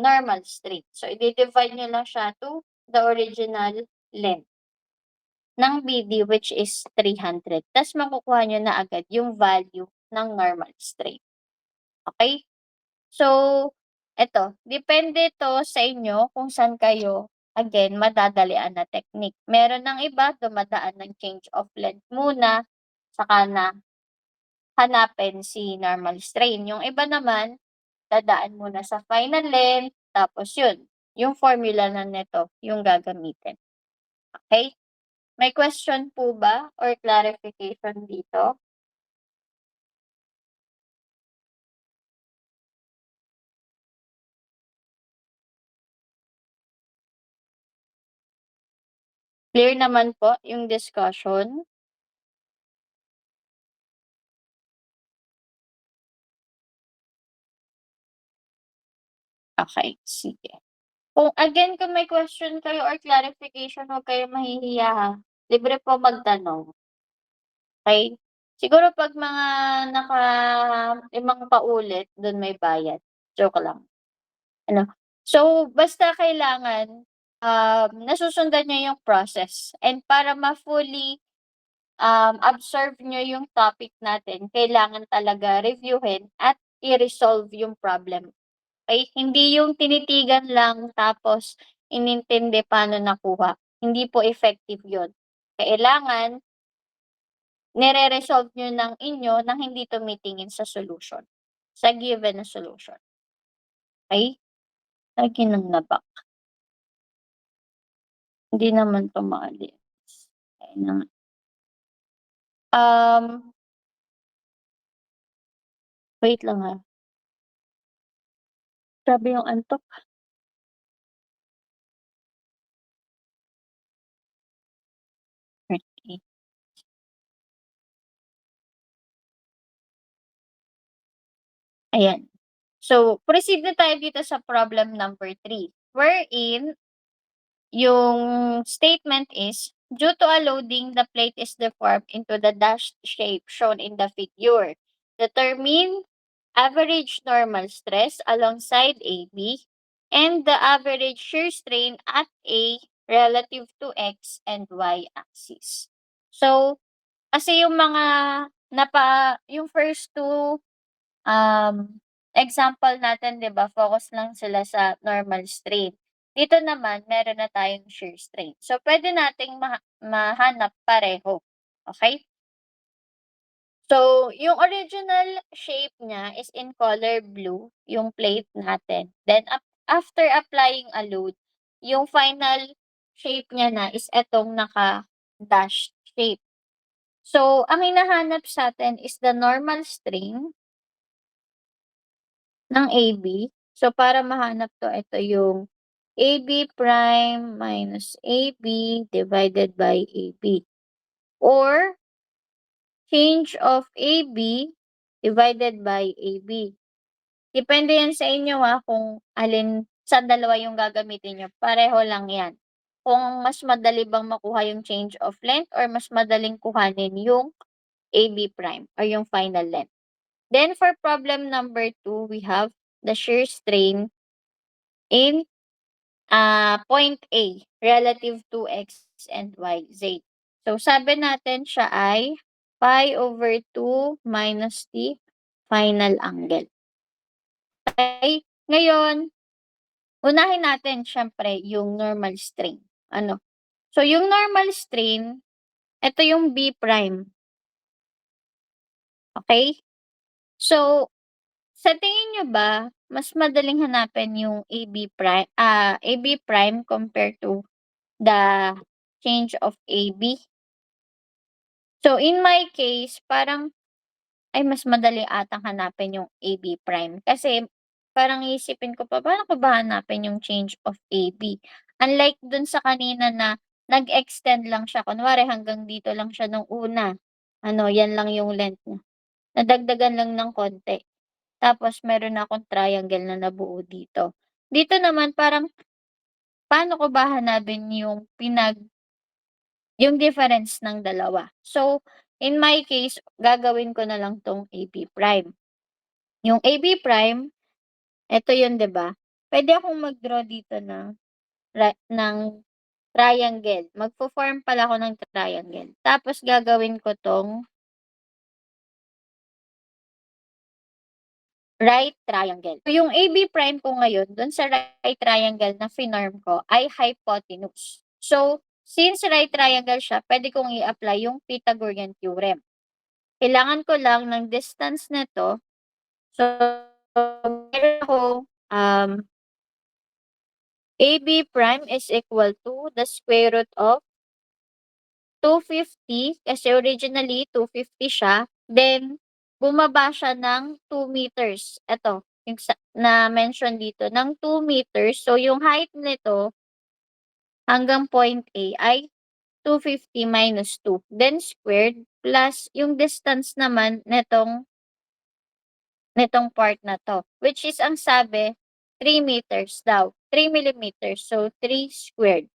normal straight. So, ide-divide niyo lang siya to the original length ng BD which is 300 ta's makukuha niyo na agad yung value ng normal straight, okey? So, eto, depende 'to sa inyo kung saan kayo, again, madadalian na technique. Meron ng iba dumadaan ng change of length muna, saka na hanapin si normal strain. Yung iba naman, dadaan muna sa final length, tapos yun, yung formula na nito yung gagamitin, okey? May question po ba or clarification dito? Clear naman po yung discussion? Okey, sige. Kung may question kayo or clarification, huwag kayong mahihiya ha. Libre po magtanong. Okay? Siguro 'pag mga naka-limang paulit, dun may bayad. Joke lang. Ano, so basta kailangan, nasusundan niyo yung process and para ma-fully, absorb niyo yung topic natin, kailangan talaga reviewin at i-resolve yung problem. Okay? Hindi yung tinitigan lang tapos inintindi paano nakuha. Hindi po effective yun. Kailangan nire-resolve niyo ng inyo nang hindi tumitingin sa solution, sa given na solution. Okay? Lagi ng nabak. Hindi naman 'to maalis. Ayun na nga. Wait lang ha. Grabe yung antok. Okay. Ayan. So, proceed na tayo dito sa problem number 3, wherein yung statement is, due to a loading, the plate is deformed into the dashed shape shown in the figure. Determine average normal stress alongside AB and the average shear strain at A relative to X and Y axis. So, kasi yung mga yung first two example natin 'di ba, focus lang sila sa normal strain. Dito naman meron na tayong shear strain. So, pwede nating mahanap pareho, okay? So, yung original shape niya is in color blue, yung plate natin. Then after applying a load, yung final shape niya na is etong naka-dashed shape. So, ang hinahanap sa'tin is the normal strain ng AB. So, para mahanap 'to, ito yung AB prime minus AB divided by AB. Or change of AB divided by AB. Depende yan sa inyo kung alin sa dalawa yung gagamitin niyo, pareho lang yan. Kung mas madali bang makuha yung change of length or mas madaling kuhanin yung AB prime or yung final length. Then for problem number 2, we have the shear strain in point A relative to X and Y, Z. So sabi natin siya ay pi over 2 minus the final angle. Okay? Ngayon, unahin natin siyempre yung normal strain. Ano? So yung normal strain, ito yung B prime. Okay? So, sa tingin niyo ba, mas madaling hanapin yung AB prime compared to the change of AB? So, in my case, parang, ay mas madali atang hanapin yung AB prime. Kasi, parang iisipin ko pa, paano ko ba hanapin yung change of AB? Unlike dun sa kanina na nag-extend lang siya. Kunwari, hanggang dito lang siya nung una. Yan lang yung length niya. Nadagdagan lang ng konti. Tapos meron akong triangle na nabuo dito. Dito naman parang, paano ko ba hanapin yung difference ng dalawa? So, in my case, gagawin ko na lang 'tong AB prime. Yung AB prime, eto yun 'di ba? Puwede akong mag-draw dito ng triangle. Magfo-form pala ako ng triangle. Tapos gagawin ko 'tong right triangle. So, yung AB prime ko ngayon dun sa right triangle na finorm ko ay hypotenuse. So, since right triangle siya, pwede kong i-apply yung Pythagorean theorem. Kailangan ko lang ng distance nito. So, meron akong AB prime is equal to the square root of 250 kasi originally 250 siya. Then, bumaba siya ng 2 meters. Ito, yung na-mention dito, ng 2 meters. So, yung height nito hanggang point A ay 250 minus 2. Then, squared plus yung distance naman nitong part na to. Which is, ang sabi, 3 meters daw. 3 millimeters. So, 3 squared.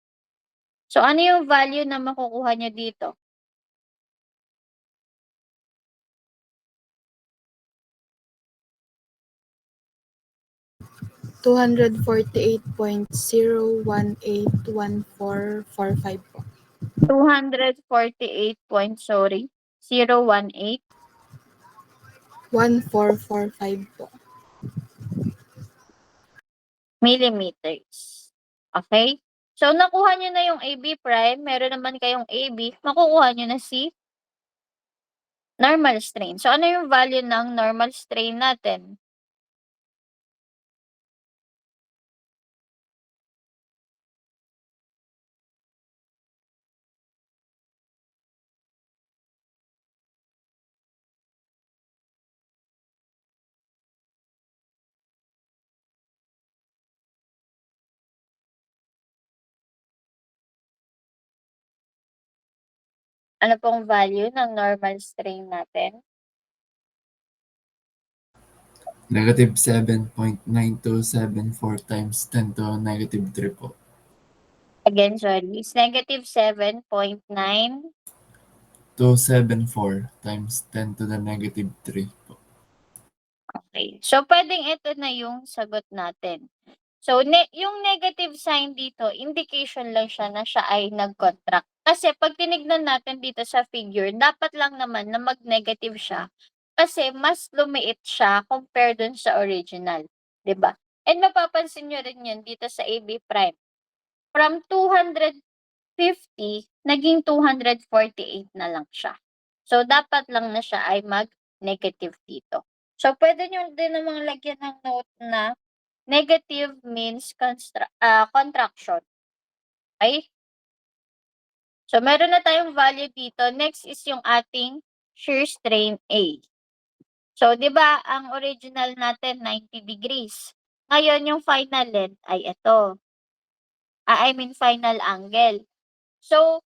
So, ano yung value na makukuha nyo dito? $248.0181445 po. 248 point, sorry, 018 1445 po. millimeters. Okay? So, nakuha nyo na yung AB prime. Meron naman kayong AB. Makukuha nyo na si normal strain. So, ano yung value ng normal strain natin? Ano pong value ng normal strain natin? Negative 7.9274 times 10 to negative 3 po. Again, sorry. It's negative 7.9. 274 times 10 to the negative 3 po. Okay. So, pwedeng ito na yung sagot natin. So, yung negative sign dito, indication lang siya na siya ay nag-contract. Kasi pag tinignan natin dito sa figure, dapat lang naman na mag-negative siya. Kasi mas lumiit siya compare dun sa original. 'Di ba? And mapapansin nyo rin yun dito sa AB prime. From 250, naging 248 na lang siya. So, dapat lang na siya ay mag-negative dito. So, pwede nyo din namang lagyan ng note na negative means contraction. Okay? So, meron na tayong value dito. Next is yung ating shear strain A. So, di ba, ang original natin 90 degrees. Ngayon, yung final length ay ito. I mean, final angle. So,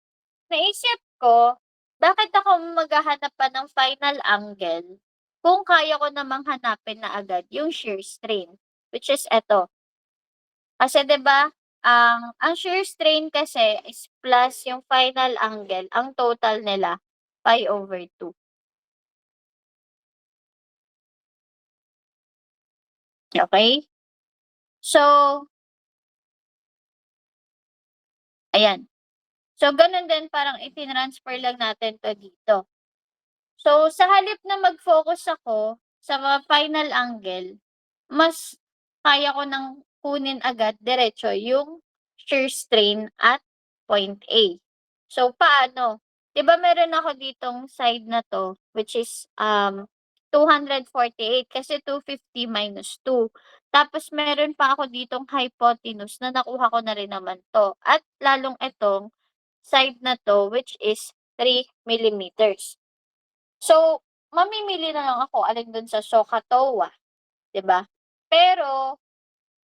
naisip ko, bakit ako maghahanap pa ng final angle kung kaya ko namang hanapin na agad yung shear strain, which is ito. Kasi 'di ba, ang shear strain kasi is plus yung final angle, ang total nila pi/2. Okay? So, ayan. So, ganun din parang itinransfer lang natin 'to dito. So, sa halip na mag-focus ako sa mga final angle, mas kaya ko ng kunin agad diretso yung shear strain at point A. So, paano? 'Di ba meron ako ditong side na 'to, which is 248 kasi 250 minus 2. Tapos meron pa ako ditong hypotenuse na nakuha ko na rin naman 'to. At lalong itong side na 'to, which is 3 millimeters. So, mamimili na lang ako alin dun sa SOHCAHTOA, 'di ba? Pero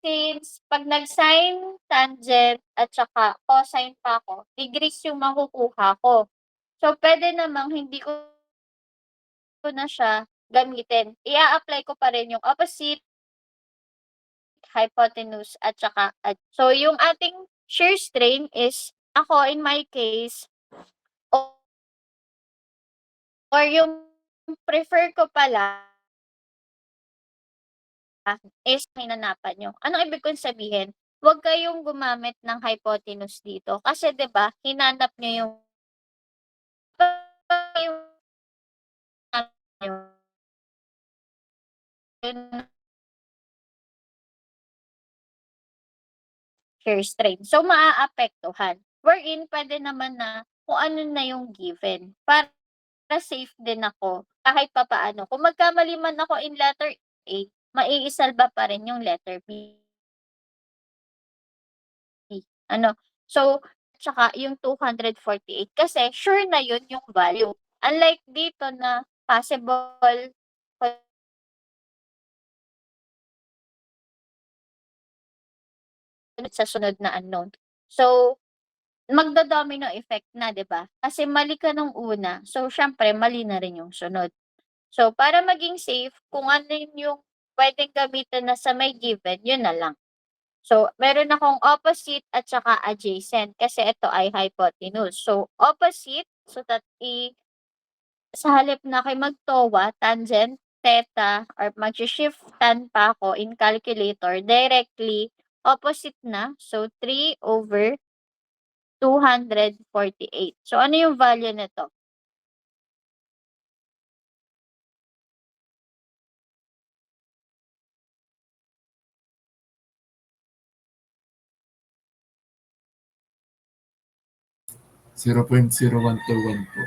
since 'pag nag-sine, tangent at saka cosine pa ako, degrees yung makukuha ko. So, puwede namang hindi ko na siya gamitin. Ia-apply ko pa rin yung opposite, hypotenuse at saka so, yung ating shear strain is ako in my case or yung prefer ko pala is hinanapan niyo. Anong ibig kong sabihin? Huwag kayong gumamit ng hypotenuse dito kasi 'di ba hinanap niyo yung yung shear strain. So, maaapektuhan. Wherein puwede naman na kung ano na yung given para safe din ako kahit papaano. Kung magkamali man ako in letter A, maiisalba pa rin yung letter B. Ano, so tsaka yung 248 kasi sure na yun yung value. Unlike dito na possible sa sunod na unknown. So, magdo-domino effect na, 'di ba? Kasi mali ka nung una, so siyempre mali na rin yung sunod. So, para maging safe, kung ano yung puwedeng gamitin na sa may given, yun na lang. So, meron akong opposite at saka adjacent kasi ito ay hypotenuse. So, opposite, so sa halip na kayo mag-TOA, tangent, theta, or mag-shift tan pa ako in calculator, directly, opposite na. So, 3/248. So, ano yung value nito? Zero 0.0121 po.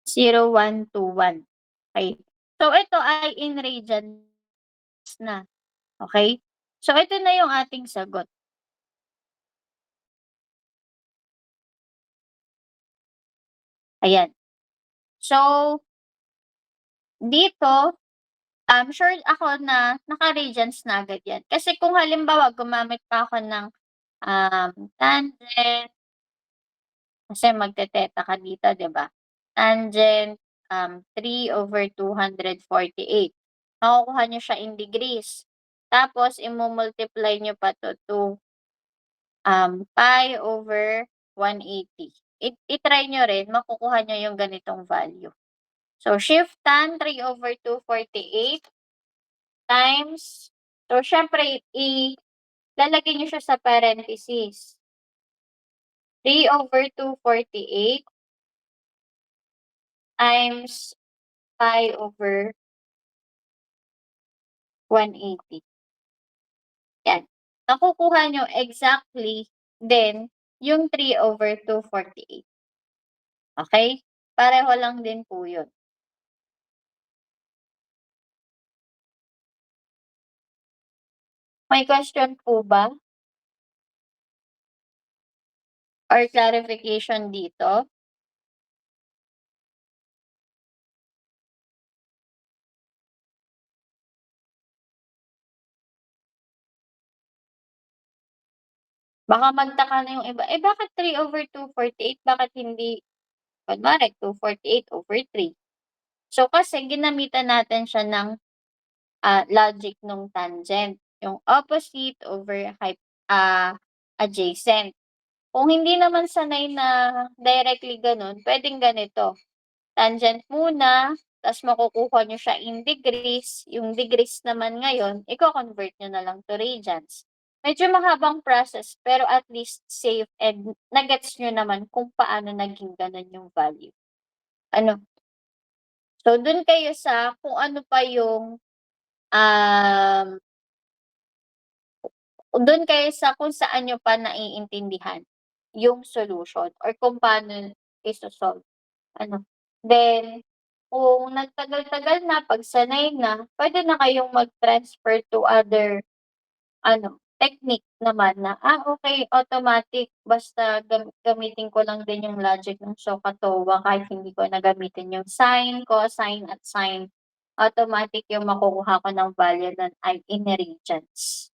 0.121. Okay. So, ito ay in radians na. Okay? So, ito na yung ating sagot. Ayan. So, dito, sure ako na naka-radians na agad yan. Kasi kung halimbawa gumamit pa ako ng tangent, kasi magte-theta ka dito, 'di ba? Tangent 3/248. Makukuha niyo siya in degrees. Tapos imu-multiply niyo pa 'to to pi over 180. I-try niyo rin, makukuha niyo yung ganitong value. So, shift tan 3/248 times, so siyempre lalagay niyo siya sa parentheses. 3/248 times pi over 180. Yan. Makukuha niyo exactly din yung 3/248. Okay? Pareho lang din po yun. May question po ba? Or clarification dito? Baka magtaka na yung iba, bakit 3/248? Bakit hindi, kunwari, 248/3? So, kasi ginamitan natin siya ng logic nung tangent, yung opposite over adjacent. Kung hindi naman sanay na directly gano'n, puwedeng ganito, tangent muna, ta's makukuha niyo siya in degrees, yung degrees naman ngayon iko-convert niyo na lang to radians. Medyo mahabang process pero at least safe and na-gets niyo naman kung paano naging gano'n yung value. Ano? So, dun kayo sa kung ano pa yung, dun kayo sa kung saan niyo pa naiintindihan yung solution or kung paano iso-solve. Ano, then kung nagtagal-tagal na, 'pag sanay na, puwede na kayong mag-transfer to other technique naman na, okey automatic basta gamitin ko lang din yung logic ng SOHCAHTOA kahit hindi ko na gamitin yung sine, cosine at sine, automatic yung makukuha ko ng value nun ay in radians.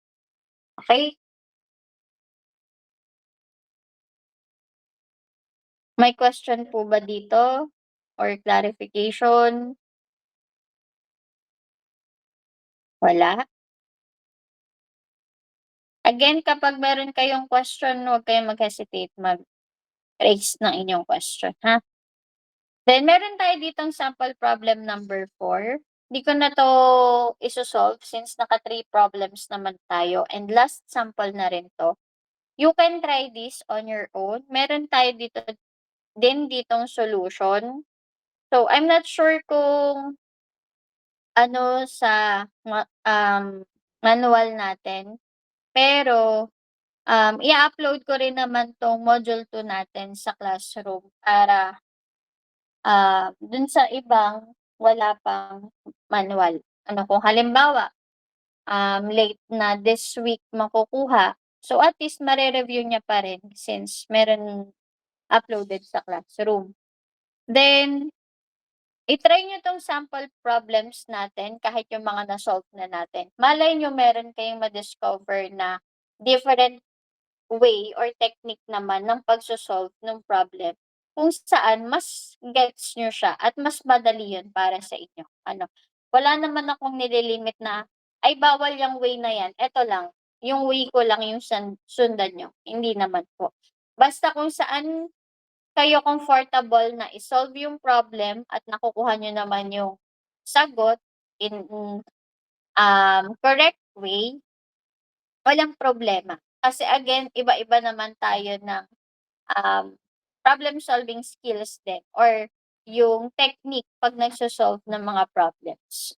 Okey? May question po ba dito or clarification? Wala? Again, kapag meron kayong question, huwag kayong mag-hesitate mag-raise ng inyong question, ha? Then meron tayo ditong sample problem number 4. Di ko na 'to iso-solve since naka 3 problems naman tayo and last sample na rin 'to. You can try this on your own. Meron tayo ditong solution. So, I'm not sure kung ano sa manual natin, pero i-upload ko rin naman 'tong module 2 natin sa classroom para dun sa ibang wala pang manual. Kung halimbawa, late na this week makukuha, so at least mare-review niya pa rin since meron uploaded sa classroom. Then, i-try niyo 'tong sample problems natin kahit yung mga na-solve na natin. Malay niyo meron kayong ma-discover na different way or technique naman ng pagso-solve ng problem kung saan mas gets niyo siya at mas madali yun para sa inyo. Wala naman akong nililimit na ay bawal yung way na yan, eto lang, yung way ko lang yung sundan niyo, hindi naman po. Basta kung saan kayo comfortable na i-solve yung problem at nakukuha niyo naman yung sagot in, correct way, walang problema. Kasi again, iba-iba naman tayo ng, problem solving skills din or yung technique 'pag nagso-solve ng mga problems.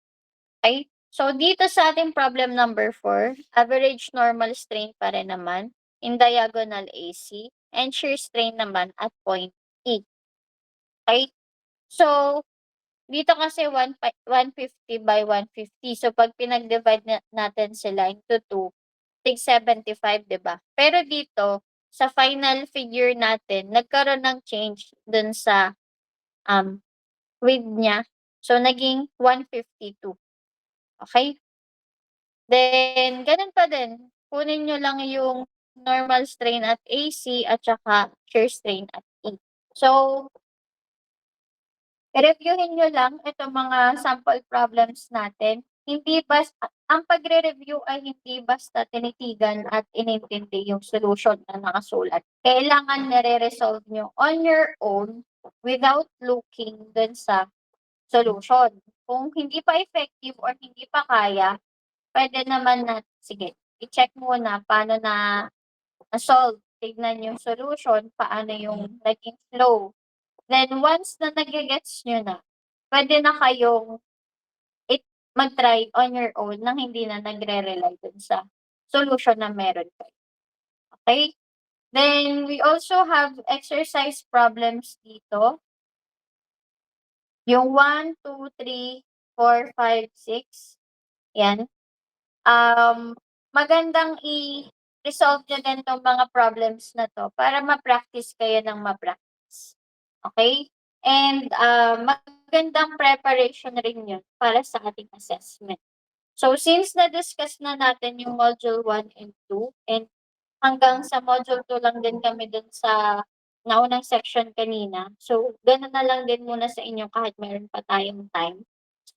Okey? So, dito sa ating problem number 4, average normal strain pa rin naman in diagonal AC and shear strain naman at point E. Okey? So, dito kasi 150 by 150. So, 'pag pinag-divide natin sila into 2, 75, 'di ba? Pero dito, sa final figure natin, nagkaroon ng change dun sa, width niya. So, naging 152. Okey? Then, ganun pa din, kunin niyo lang yung normal strain at AC at saka shear strain at E. So, reviewin niyo lang itong mga sample problems natin. Hindi ang pagre-review ay hindi basta tinitigan at inintindi yung solution na nakasulat. Kailangan nare-resolve niyo on your own without looking dun sa solution. Kung hindi pa effective or hindi pa kaya, puwede naman na sige, i-check muna paano na-solve. Tignan yung solution, paano yung naging flow. Then once na nage-gets niyo na, puwede na kayong mag-try on your own nang hindi na nagre-rely dun sa solution na meron kayo. Okay? Then we also have exercise problems dito. Yung 1, 2, 3, 4, 5, 6, 'yan. Magandang i-resolve niyo din 'tong mga problems na 'to para ma-practice kayo ng ma-practice. Okay? And, magandang preparation rin 'yun para sa ating assessment. So, since na-discuss na natin yung module 1 and 2 and hanggang sa module 2 lang din kami dun sa naunang section kanina. So, gano'n na lang din muna sa inyo kahit meron pa tayong time.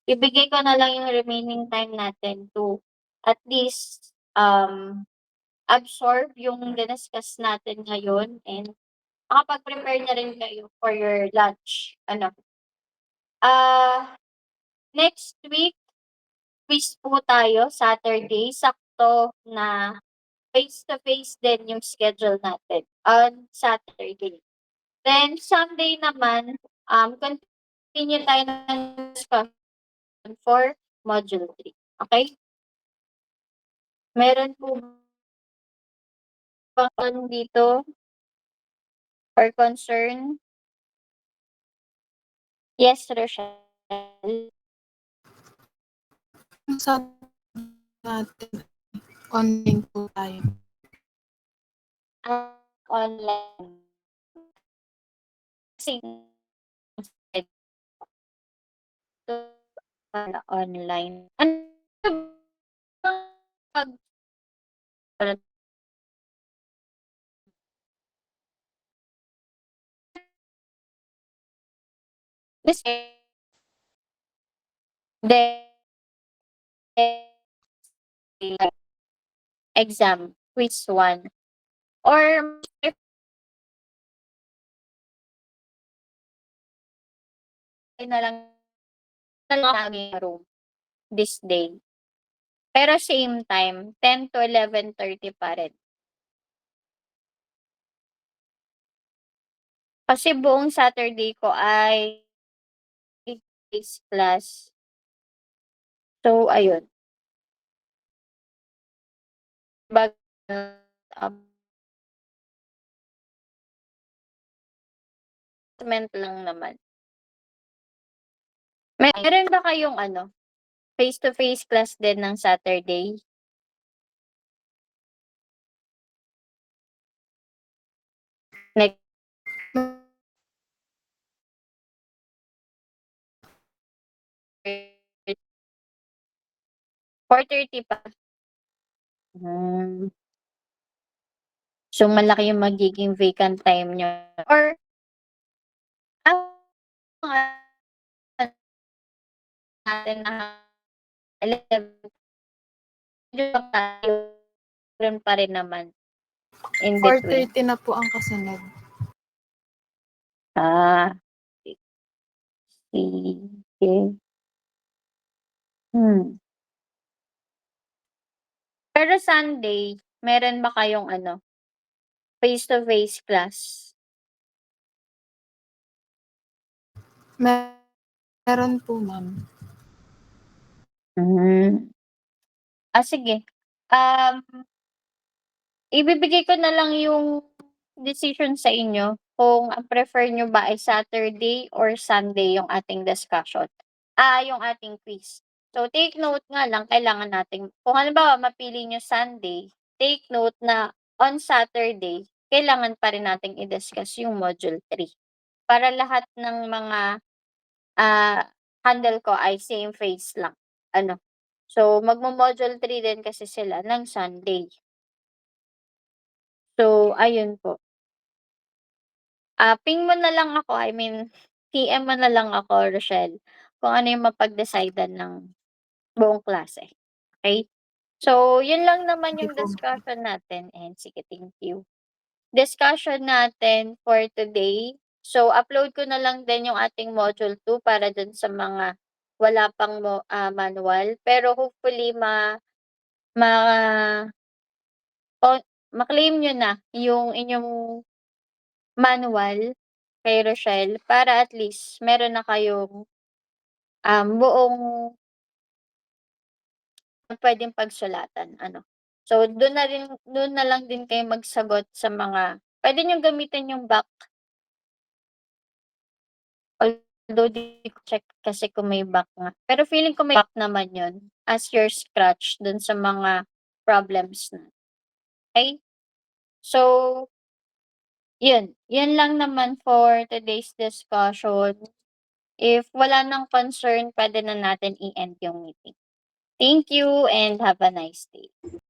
Ibigay ko na lang yung remaining time natin to at least, absorb yung diniscuss natin ngayon and makapag-prepare na rin kayo for your lunch. Ano, next week, quiz po tayo, Saturday. Sakto na face-to-face din yung schedule natin on Saturday. Then Sunday naman, continue tayo ng discussion for module 3. Okay? Meron po bang dito or concern? Yes, Rochelle. Sa natin, online po tayo. Online. Kasi para online. Ano bang pag kasi then exam, quiz 1 or if na lang room this day. Pero same time, 10 to 11:30 pa rin. Kasi buong Saturday ko ay is class. So, ayun. Bag lang naman. Meron ba kayong ano, face-to-face class din ng Saturday? Next 4:30 pa. So, malaki yung magiging vacant time niyo or natin na 11 lang tayo, meron pa rin naman in between. 4:30 na po ang kasunod. Ah, sige. Pero Sunday, meron ba kayong ano, face-to-face class? Meron po, ma'am. Sige. Ibibigay ko na lang yung decision sa inyo kung ang prefer nyo ba ay Saturday or Sunday yung ating discussion. Yung ating quiz. So, take note nga lang, kailangan natin, kung halimbawa mapili nyo Sunday, take note na on Saturday, kailangan pa rin nating i-discuss yung module 3. Para lahat ng mga handle ko ay same face lang. So, magmo-module 3 din kasi sila ng Sunday. So, ayun po. Ping mo na lang ako, PM mo na lang ako, Rochelle, kung ano yung mapag-decidean ng buong klase. Okay? So, yun lang naman Sige yung po. discussion natin. And sige, thank you. Discussion natin for today. So, upload ko na lang din yung ating module 2 para dun sa mga wala pang manual. Pero hopefully, ma-claim nyo na yung inyong manual kay Rochelle para at least meron na kayong buong pwedeng pagsulatan. So, dun na lang din kayo magsagot sa mga, pwede nyo gamitin yung back. Although di ko check kasi kung may back nga. Pero feeling ko may back naman yun as your scratch dun sa mga problems na. Okay? So, yun. Yun lang naman for today's discussion. If wala nang concern, pwede na natin i-end yung meeting. Thank you and have a nice day.